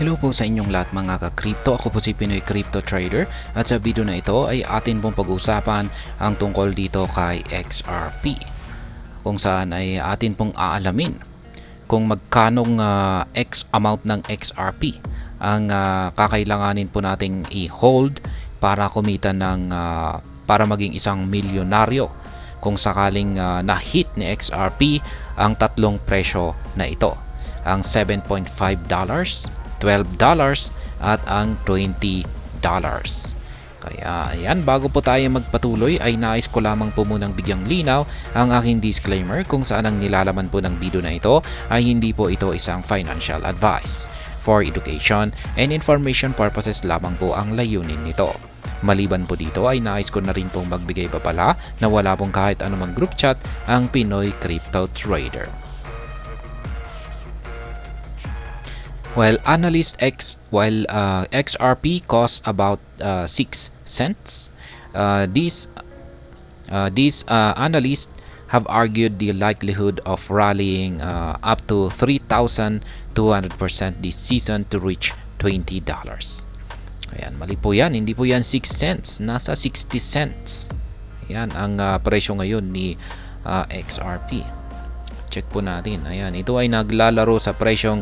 Hello po sa inyong lahat mga ka-crypto. Ako po si Pinoy Crypto Trader at sa video na ito ay atin pong pag-usapan ang tungkol dito kay XRP, kung saan ay atin pong aalamin kung magkanong X amount ng XRP ang kakailanganin po nating i-hold para kumita ng para maging isang milyonaryo kung sakaling na-hit ni XRP ang tatlong presyo na ito, ang $7.5, $12 at ang $20. Kaya ayan, bago po tayo magpatuloy ay nais ko lamang po munang bigyang linaw ang aking disclaimer kung saan ang nilalaman po ng video na ito ay hindi po ito isang financial advice. For education and information purposes lamang po ang layunin nito. Maliban po dito ay nais ko na rin pong magbigay babala na wala pong kahit anumang group chat ang Pinoy Crypto Trader. While XRP costs about 6 cents, these analysts have argued the likelihood of rallying up to 3,200% this season to reach $20. Ayan, mali po yan. Hindi po yan 6 cents. Nasa 60 cents. Ayan, ang presyo ngayon ni XRP. Check po natin. Ayan, ito ay naglalaro sa presyong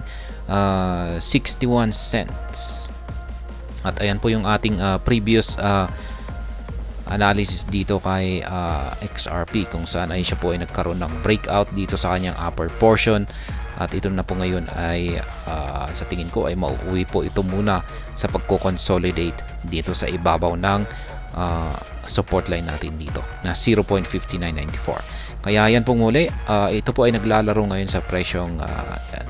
61 cents. At ayan po yung ating previous analysis dito kay XRP, kung saan ay siya po ay nagkaroon ng breakout dito sa kanyang upper portion. At ito na po ngayon ay sa tingin ko ay mauuwi po ito muna sa pagko-consolidate dito sa ibabaw ng support line natin dito na 0.5994. Kaya yan pong muli, ito po ay naglalaro ngayon sa presyong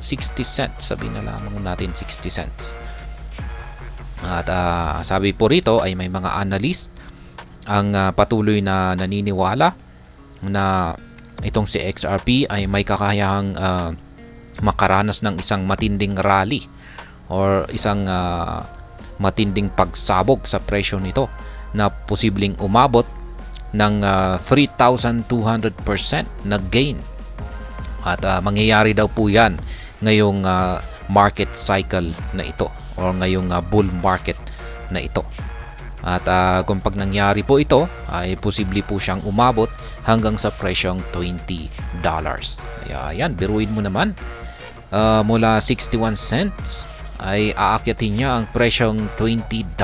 60 cents. Sabihin na lamang natin 60 cents. At sabi po rito ay may mga analyst ang patuloy na naniniwala na itong si XRP ay may kakayahang makaranas ng isang matinding rally or isang matinding pagsabog sa presyo nito na posibleng umabot ng 3,200% na gain. At mangyayari daw po yan ngayong market cycle na ito or ngayong bull market na ito. At kung pag nangyari po ito ay posible po siyang umabot hanggang sa presyong $20. Kaya yan, biruin mo naman, mula 61 cents ay aakyatin niya ang presyong $20.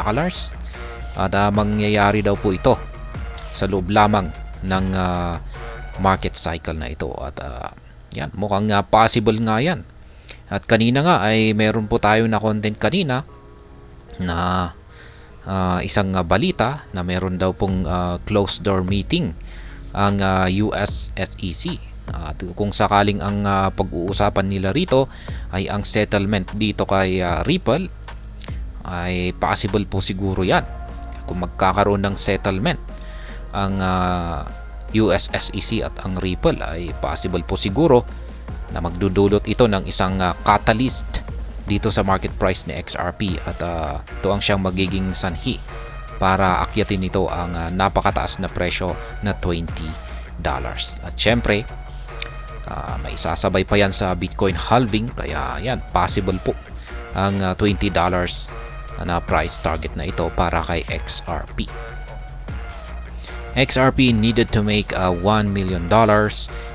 At mangyayari daw po ito sa loob lamang ng market cycle na ito. At yan, mukhang possible nga yan. At kanina nga ay meron po tayo na content kanina na isang balita na meron daw pong closed door meeting ang US SEC. At kung sakaling ang pag-uusapan nila rito ay ang settlement dito kay Ripple, ay possible po siguro yan. Kung magkakaroon ng settlement ang US SEC at ang Ripple, ay possible po siguro na magdudulot ito ng isang catalyst dito sa market price ni XRP. At ito ang siyang magiging sanhi para akyatin ito ang napakataas na presyo na $20. At syempre, may sasabay pa yan sa Bitcoin halving. Kaya yan, possible po ang $20 na price target na ito para kay XRP. XRP needed to make $1 million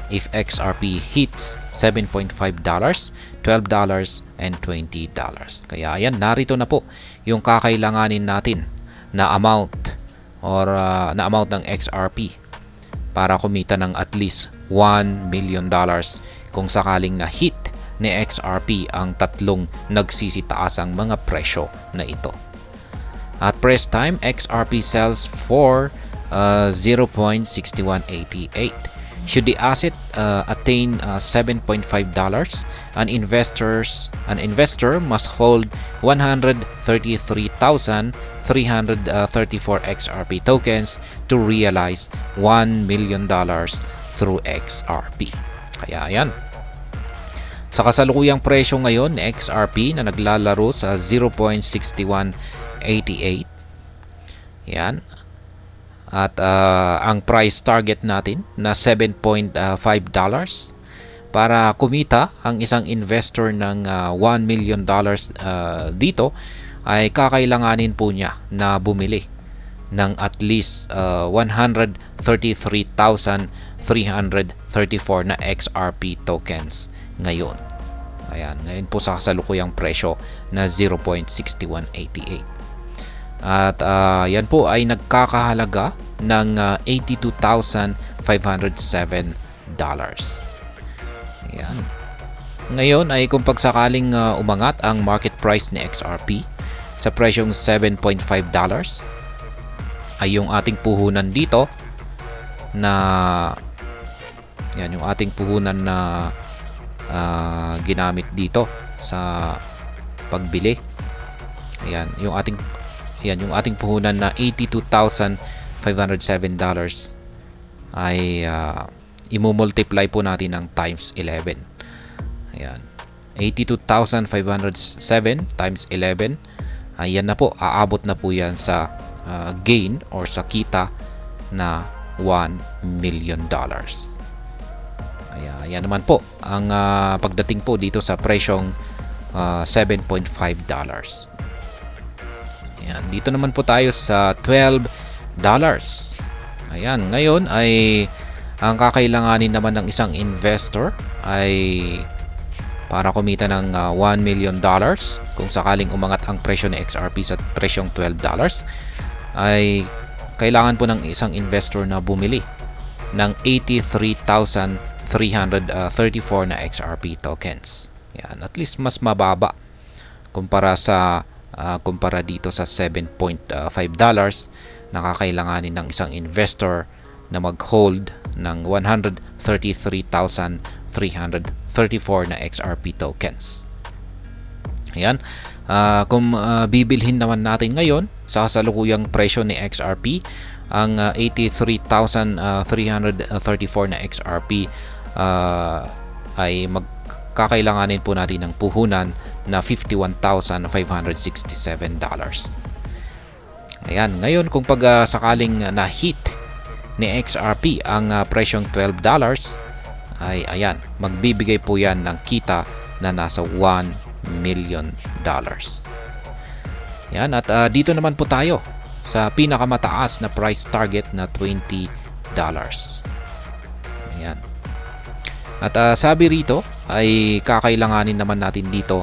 if XRP hits $7.5, $12, and $20. Kaya yan, narito na po yung kakailanganin natin na amount or na amount ng XRP para kumita ng at least $1 million kung sakaling na hit ni XRP ang tatlong nagsisitaasang mga presyo na ito. At press time, XRP sells for 0.6188. Should the asset attain $7.5, an investor must hold 133,334 XRP tokens to realize $1 million through XRP. Kaya yan, sa kasalukuyang presyo ngayon ni XRP na naglalaro sa 0.6188, yan, at ang price target natin na $7.5 para kumita ang isang investor ng $1 million dito, ay kakailanganin po niya na bumili ng at least 133,334 na XRP tokens ngayon. Ayan, ngayon po sa kasalukuyang presyo na 0.6188. At yan po ay nagkakahalaga ng $82,507. Ayan. Ngayon ay kung pagsakaling umangat ang market price ni XRP sa presyong $7.5, ay yung ating puhunan dito na yan, yung ating puhunan na ginamit dito sa pagbili. Ayan, yung ating puhunan na $82,507 ay imumultiply po natin ng times 11. Ayan, 82,507 times 11. Ayan na po, aabot na po yan sa gain or sa kita na $1 million. Ayan naman po ang pagdating po dito sa presyong $7.5. Ayan, dito naman po tayo sa $12. Ayan, ngayon ay ang kakailanganin naman ng isang investor ay para kumita ng $1 million kung sakaling umangat ang presyo ng XRP sa presyong $12, ay kailangan po ng isang investor na bumili ng 83,334 na XRP tokens. Yan, at least mas mababa kumpara dito sa $7.5 na kakailanganin ng isang investor na mag-hold ng 133,334 na XRP tokens. Ayan. Kung bibilhin naman natin ngayon sa kasalukuyang presyo ni XRP, ang 83,334 na XRP ay magkakailanganin po natin ng puhunan na $51,567. Ayan, ngayon kung sakaling na-hit ni XRP ang presyong $12, ay ayan, magbibigay po yan ng kita na nasa $1 million. Yan, at dito naman po tayo sa pinakamataas na price target na $20. Ayan. At sabi rito ay kakailanganin naman natin dito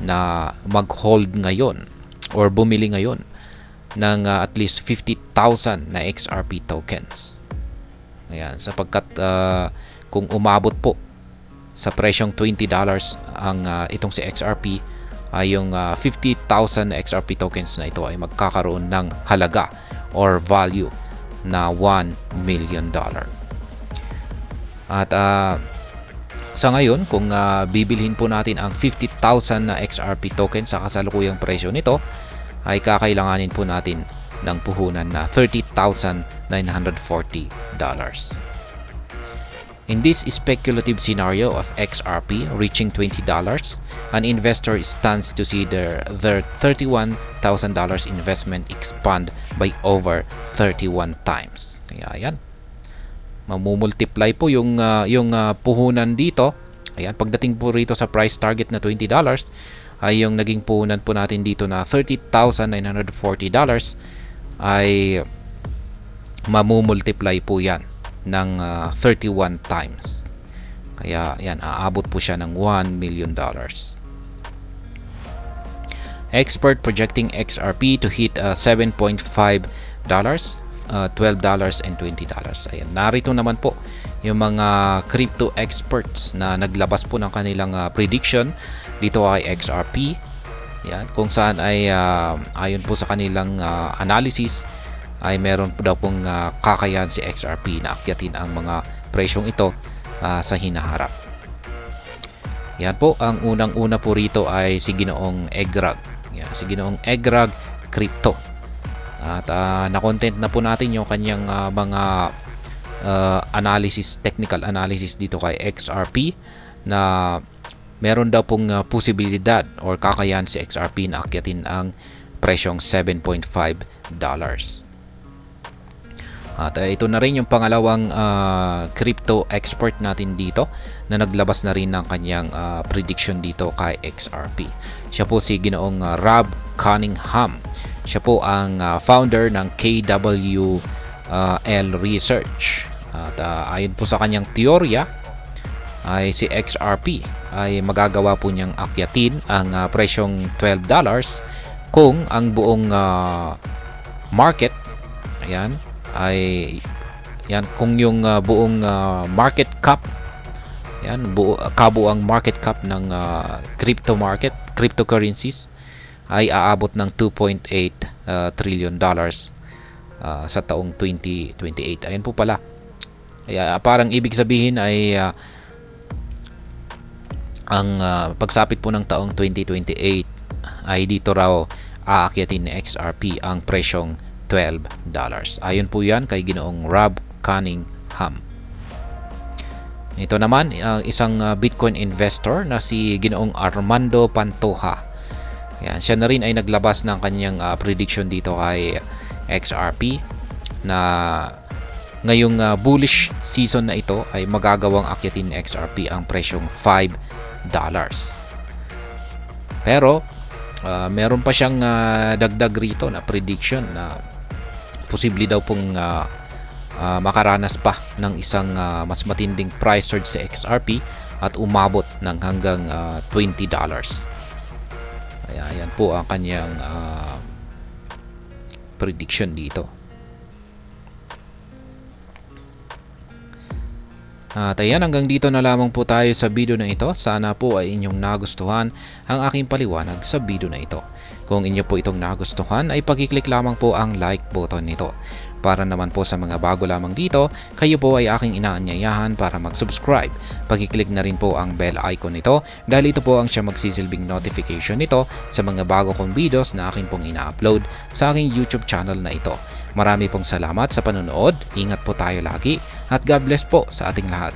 na mag-hold ngayon or bumili ngayon ng at least 50,000 na XRP tokens. Ayan, sapagkat kung umabot po sa presyong $20 ang itong si XRP, ay yung 50,000 na XRP tokens na ito ay magkakaroon ng halaga or value na $1 million. At sa ngayon, kung bibilhin po natin ang 50,000 na XRP tokens sa kasalukuyang presyo nito, ay kakailanganin po natin ng puhunan na $30,940. In this speculative scenario of XRP reaching $20, an investor stands to see their $31,000 investment expand by over 31 times. Kaya yan, mamumultiply po yung puhunan dito. Ayan, pagdating po rito sa price target na $20, ay yung naging puhunan po natin dito na $30,940 ay mamumultiply po yan ng 31 times. Kaya yan, aabot po siya ng $1 million. Expert projecting XRP to hit $7.5, $12 and $20. Ayan, narito naman po yung mga crypto experts na naglabas po ng kanilang prediction dito ay XRP. Yan, kung saan ay ayon po sa kanilang analysis ay meron po daw pong kakayahan si XRP na akyatin ang mga presyong ito sa hinaharap. Yan po, ang unang-una po rito ay si Ginoong Egrag. Yan, si Ginoong Egrag Crypto. At na-content na po natin yung kanyang mga analysis, technical analysis dito kay XRP na meron daw pong posibilidad or kakayahan si XRP na akyatin ang presyong $7.5. At ito na rin yung pangalawang crypto expert natin dito na naglabas na rin ng kanyang prediction dito kay XRP. Siya po si Ginoong Rob Cunningham. Siya po ang founder ng KWL Research. At ayon po sa kanyang teorya ay si XRP ay magagawa po niyang akyatin ang presyong $12 kung ang buong market ay kung yung buong market cap kabuang market cap ng cryptocurrencies ay aabot ng 2.8 trillion dollars sa taong 2028. Ayan po pala. Kaya parang ibig sabihin ay ang pagsapit po ng taong 2028 ay dito raw aakyatin ni XRP ang presyong $12. Ayon po yan kay Ginoong Rob Cunningham. Ito naman ang isang Bitcoin investor na si Ginoong Armando Pantoja. Yan, siya na rin ay naglabas ng kanyang prediction dito kay XRP na ngayong bullish season na ito ay magagawang akyatin ni XRP ang presyong $5. Pero meron pa siyang dagdag rito na prediction na posible daw pong makaranas pa ng isang mas matinding price surge sa XRP at umabot ng hanggang $20. Kaya yan po ang kanyang prediction dito. At ayan, hanggang dito na lamang po tayo sa video na ito. Sana po ay inyong nagustuhan ang aking paliwanag sa video na ito. Kung inyo po itong nagustuhan ay pag-click lamang po ang like button nito. Para naman po sa mga bago lamang dito, kayo po ay aking inaanyayahan para mag-subscribe. Pag-click na rin po ang bell icon nito dahil ito po ang siya magsisilbing notification nito sa mga bago kong videos na akin pong ina-upload sa aking YouTube channel na ito. Marami pong salamat sa panonood, ingat po tayo lagi at God bless po sa ating lahat.